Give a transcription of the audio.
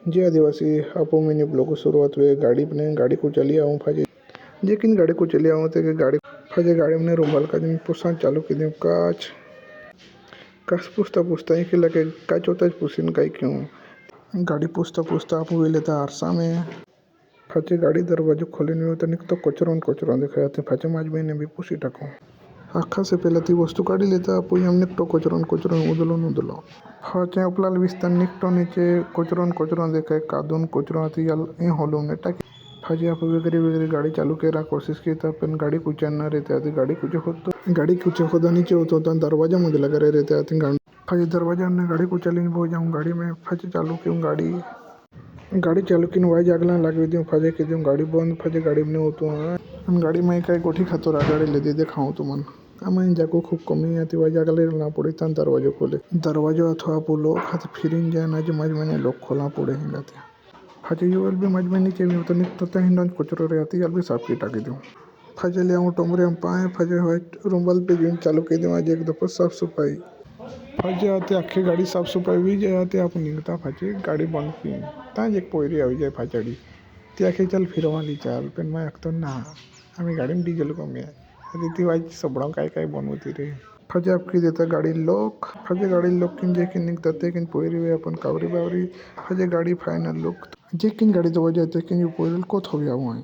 जी आदिवासी आपो मैंने ब्लॉग शुरुआत हुए गाड़ी को चली आऊँ फजे लेकिन गाड़ी को चली आऊँ तो गाड़ी फजे गाड़ी में रुमाल का दिन पुसा चालू की दिन काच काच पूछता ही कि लगे काच होता है पूछिन काई क्यों गाड़ी पूछता आप हुए लेता आरसा में फजे गाड़ी दरवाजो खोले नहीं होता निक तो कोचरों दिखाया थे फजे माज मैंने भी पूछी टको आखा से पहले थी वस्तु काढ़ी लेता आप हम निकटो कोचरों उदलो फचे उपलाल विस्तार निकटो नीचे कोचरों देखा कादून कोचरों थी याल ए होलो ने टाकी फजे आप वगैरह गाड़ी चालू करा कोशिश की था अपन गाड़ी कुछ न रहते आती गाड़ी कुछ खुदा नीचे होता था दरवाजा मुझे लगा रहते आती फजे दरवाजा ने गाड़ी को चली हो जाऊँ गाड़ी में फजे चालू क्यों गाड़ी चालू की वाई जागला लगे दूँ फजे की दूँ गाड़ी बंद फजे गाड़ी में होतो गाड़ी में कई गोठी खातो गाड़ी ले दे खाऊँ तो मन आम जाको खूब कमी आती वाई जागले ना पड़े था दरवाजो खोले दरवाजो अथवा आपो लोग हाथ फिर जाए ना जो मज मैंने लोग खोलना पड़े हैं जाते फजे यू भी मज में नीचे भी तो निकलता हिंडन कुचरो रहती यार भी साफ की टाकी दूँ फजे ले आऊँ टोमरे हम पाए फजे वाइट रूमल पे जो चालू कर दूँ आज एक दफ़ा साफ सफाई फजे आते आखी गाड़ी साफ सफाई भी जाए आते आप निकलता फजे गाड़ी बंद की ताज एक पोयरी आ जाए फचड़ी ते आखे चल फिर वाली चल पेन मैं तो ना हमें गाड़ी में डीजल कमी है रीति वाइज सबड़ा काय बनवती रे फजे आपकी देता गाड़ी लोक फजे गाड़ी लोक किन जे किन निकलते किन पोयरी वे अपन कावरी बावरी फजे गाड़ी फाइनल लोक जे किन गाड़ी दवा जाते किन पोयरल को थो गया हुआ